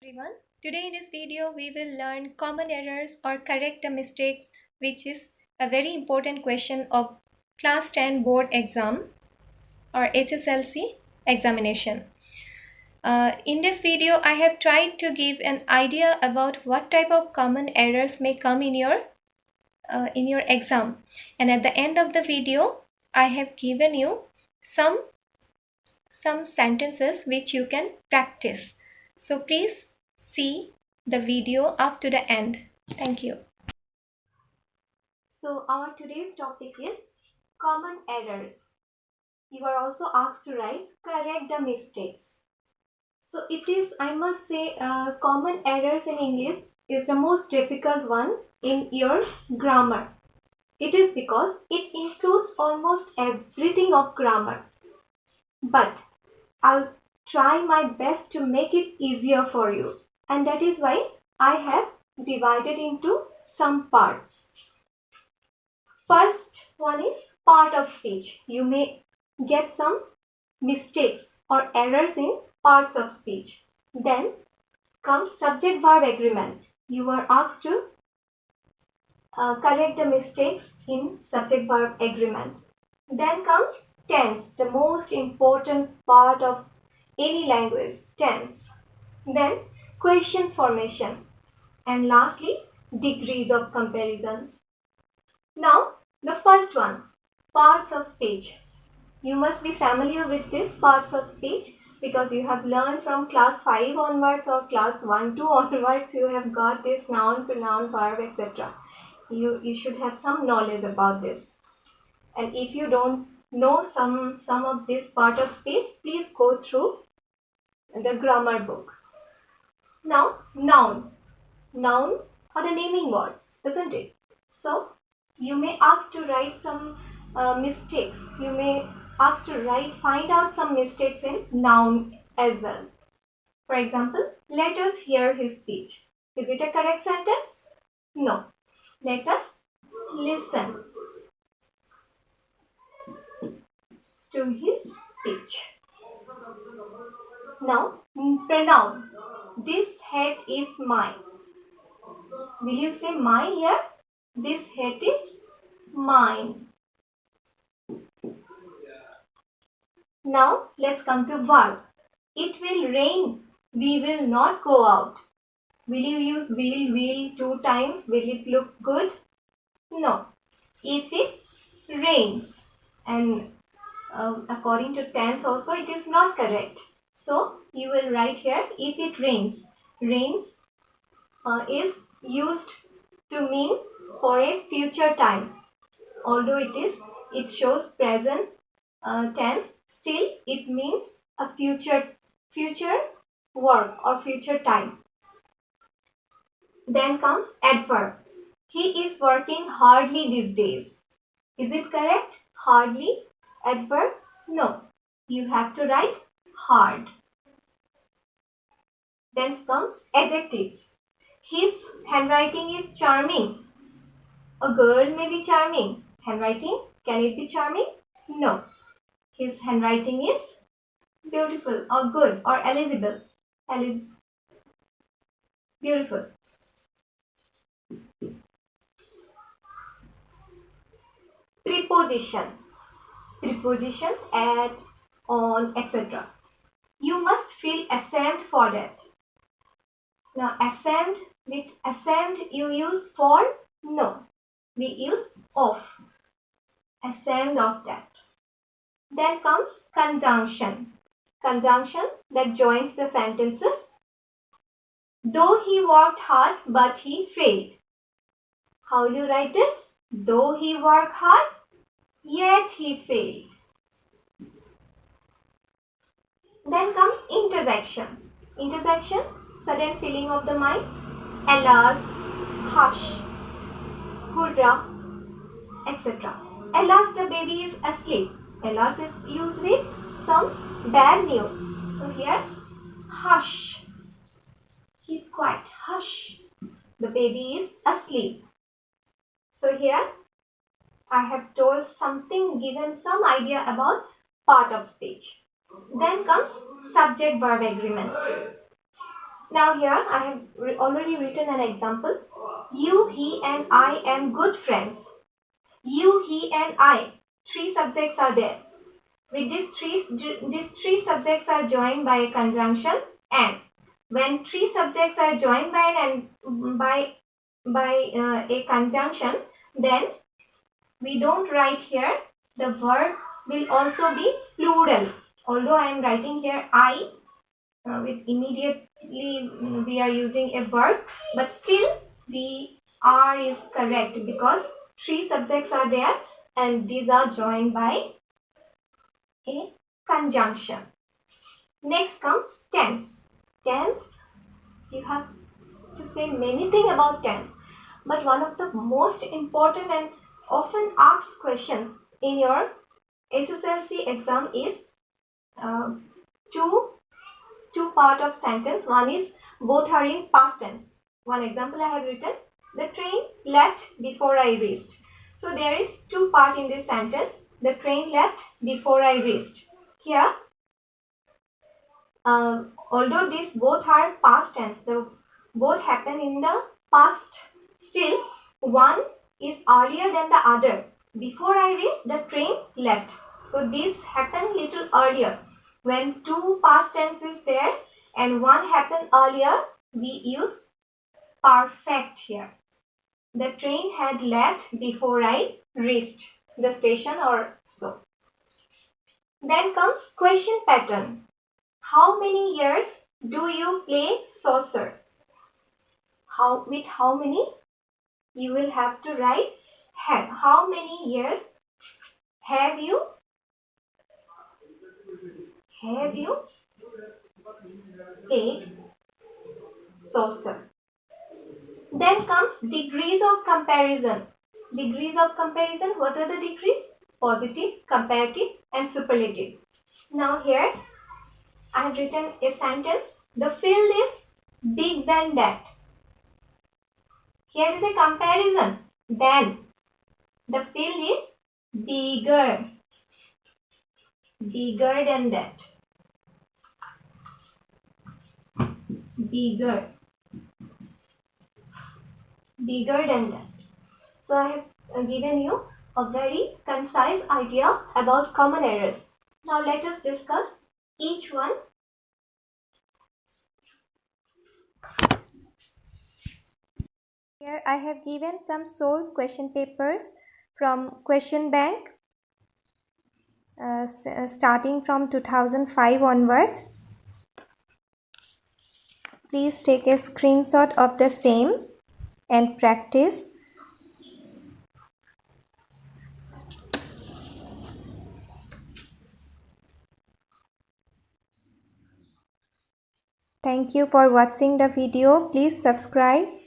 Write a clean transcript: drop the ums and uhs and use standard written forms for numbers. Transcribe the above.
Everyone. Today in this video we will learn common errors or correct the mistakes, which is a very important question of class 10 board exam or HSLC examination. In this video I have tried to give an idea about what type of common errors may come in your exam, and at the end of the video I have given you some sentences which you can practice. So please see the video up to the end. Thank you. So our today's topic is common errors. You are also asked to write correct the mistakes. So it is, I must say, common errors in English is the most difficult one in your grammar. It is because it includes almost everything of grammar. But I'll try my best to make it easier for you, and that is why I have divided into some parts. First one is part of speech. You may get some mistakes or errors in parts of speech. Then comes subject verb agreement. You are asked to correct the mistakes in subject verb agreement. Then comes tense, the most important part of any language, tense. Then question formation, and lastly degrees of comparison. Now the first one, parts of speech. You must be familiar with this parts of speech because you have learned from class 5 onwards or class 1 2 onwards. You have got this noun, pronoun, verb, etc. You should have some knowledge about this. And if you don't know some of this part of speech, please go through the grammar book. Now, noun. Noun are the naming words, isn't it? So, you may ask to write some mistakes. You may ask to find out some mistakes in noun as well. For example, let us hear his speech. Is it a correct sentence? No. Let us listen to his speech. Now, pronoun. This head is mine. Will you say my here? This head is mine. Now, let's come to verb. It will rain. We will not go out. Will you use will 2 times? Will it look good? No. If it rains, and according to tense also it is not correct. So you will write here if it rains. Rains is used to mean for a future time. Although it shows present tense, still it means a future work or future time. Then comes adverb. He is working hardly these days. Is it correct? Hardly? Adverb? No. You have to write hard. Then comes adjectives. His handwriting is charming. A girl may be charming. Handwriting, can it be charming? No. His handwriting is beautiful or good or eligible. Beautiful. Preposition, at, on, etc. You must feel ashamed for that. Now, ashamed, with ashamed you use for? No. We use of. Ashamed of that. Then comes conjunction. Conjunction that joins the sentences. Though he worked hard, but he failed. How will you write this? Though he worked hard, yet he failed. Then comes interjection. Interjections, sudden filling of the mind. Alas, hush, hurrah, etc. Alas, the baby is asleep. Alas is used with some bad news. So here, hush. Keep quiet. Hush. The baby is asleep. So here, I have told something, given some idea about part of speech. Then comes subject verb agreement. Now here I have already written an example. You, he and I am good friends. You, he and I. Three subjects are there. With these three subjects are joined by a conjunction and. When three subjects are joined by a conjunction, then we don't write here. The verb will also be plural. Although I am writing here I with immediately we are using a verb, but still the R is correct because three subjects are there and these are joined by a conjunction. Next comes tense. Tense, you have to say many things about tense, but one of the most important and often asked questions in your SSLC exam is uh, two part of sentence. One is both are in past tense. One example I have written, the train left before I reached. So there is two part in this sentence. The train left before I reached. Here, although these both are past tense, so both happen in the past, still one is earlier than the other. Before I reached, the train left. So this happened little earlier. When two past tense is there and one happened earlier, we use perfect here. The train had left before I reached the station or so. Then comes question pattern. How many years do you play saucer? With how many? You will have to write have. How many years have you played saucer? Then comes degrees of comparison. Degrees of comparison, what are the degrees? Positive, comparative and superlative. Now here I have written a sentence. The field is big than that. Here is a comparison. Then the field is bigger than that. Bigger than that. So I have given you a very concise idea about common errors. Now let us discuss each one. Here I have given some solved question papers from Question Bank starting from 2005 onwards. Please take a screenshot of the same and practice. Thank you for watching the video. Please subscribe.